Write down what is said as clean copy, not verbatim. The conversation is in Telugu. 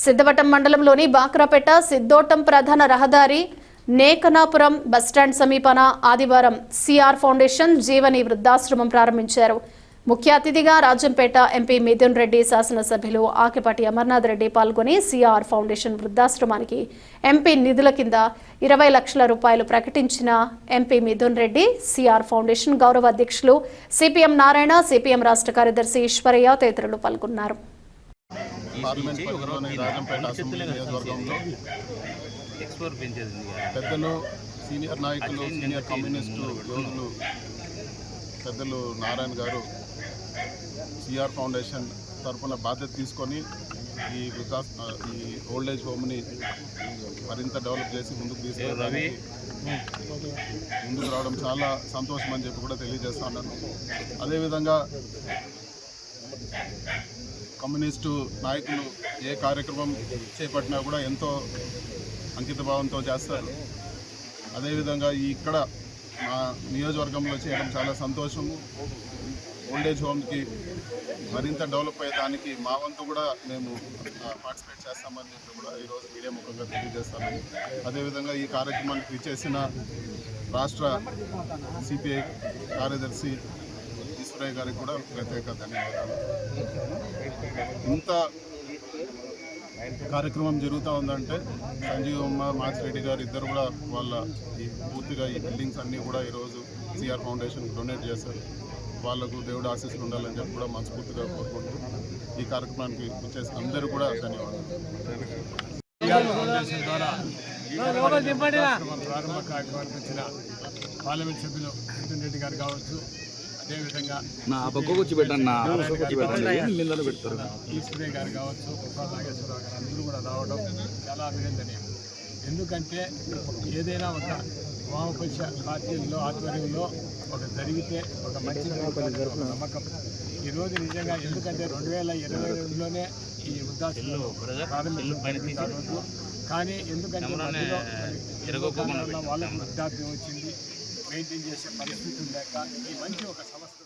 సిద్ధవటం మండలంలోని బాక్రాపేట సిద్ధోటం ప్రధాన రహదారి నేకనాపురం బస్టాండ్ సమీపన ఆదివారం సిఆర్ ఫౌండేషన్ జీవని వృద్ధాశ్రమం ప్రారంభించారు. ముఖ్య అతిథిగా రాజంపేట ఎంపీ మిథున్ రెడ్డి, శాసనసభ్యులు ఆకిపాటి అమర్నాథ్ రెడ్డి పాల్గొని సిఆర్ ఫౌండేషన్ వృద్ధాశ్రమానికి ఎంపీ నిధుల కింద 20 లక్షల రూపాయలు ప్రకటించిన MP Mithun Reddy, CR foundation గౌరవ అధ్యక్షులు సిపిఎం నారాయణ, సిపిఎం రాష్ట్ర కార్యదర్శి ఈశ్వరయ్య తదితరులు పాల్గొన్నారు. పెద్దలు, సీనియర్ నాయకులు, సీనియర్ కమ్యూనిస్టు యోధులు పెద్దలు నారాయణ గారు సిఆర్ ఫౌండేషన్ తరఫున బాధ్యత తీసుకొని ఈ ఓల్డ్ ఏజ్ హోమ్ని మరింత డెవలప్ చేసి ముందుకు తీసుకెళ్ళడానికి ముందుకు రావడం చాలా సంతోషం అని చెప్పి కూడా తెలియజేస్తున్నాను. అదేవిధంగా కమ్యూనిస్టు నాయకులు ఏ కార్యక్రమం చేపట్టినా కూడా ఎంతో అంకితభావంతో చేస్తారు. అదేవిధంగా ఇక్కడ మా నియోజకవర్గంలో చేయడం చాలా సంతోషము. ఓల్డేజ్ హోమ్కి మరింత డెవలప్ అయ్యేదానికి మా వంతు కూడా మేము పార్టిసిపేట్ చేస్తామని చెప్పి కూడా ఈరోజు మీడియా ముఖంగా తెలియజేస్తాము. అదేవిధంగా ఈ కార్యక్రమానికి ఇచ్చేసిన రాష్ట్ర సిపిఐ కార్యదర్శి ఈశ్వరయ్య గారికి కూడా ప్రత్యేక ధన్యవాదాలు. ఇంత కార్యక్రమం జరుగుతూ ఉందంటే సంజీవమ్మ, మాచిరెడ్డి గారు ఇద్దరు కూడా వాళ్ళ పూర్తిగా ఈ బిల్డింగ్స్ అన్నీ కూడా ఈరోజు సిఆర్ ఫౌండేషన్కి డొనేట్ చేశారు. వాళ్లకు దేవుడు ఆశీస్సులు ఉండాలని చెప్పి కూడా మనస్ఫూర్తిగా కోరుకుంటూ ఈ కార్యక్రమానికి వచ్చేసి అందరూ కూడా ధన్యవాదాలు. ప్రారంభ కార్యక్రమానికి వచ్చిన పార్లమెంట్ సభ్యులు మిథున్ రెడ్డి గారు కావచ్చు, అదేవిధంగా ఈశ్వరయ్య గారు కావచ్చు, ప్రసాద్ నాగేశ్వరరావు గారు అందరూ కూడా రావడం చాలా అభినందనీయం. ఎందుకంటే ఏదైనా ఒక వామపక్ష పార్టీల్లో ఆధ్వర్యంలో ఒక జరిగితే ఒక మంచి నమ్మకం ఈరోజు నిజంగా. ఎందుకంటే 2022లోనే ఈ వృద్ధాశ్రమంలో ప్రారంభించారు. కానీ ఎందుకంటే వాళ్ళకు వృద్ధాప్యం వచ్చింది, మెయింటైన్ చేసే పరిస్థితి లేక ఈ మంచి ఒక సంస్థ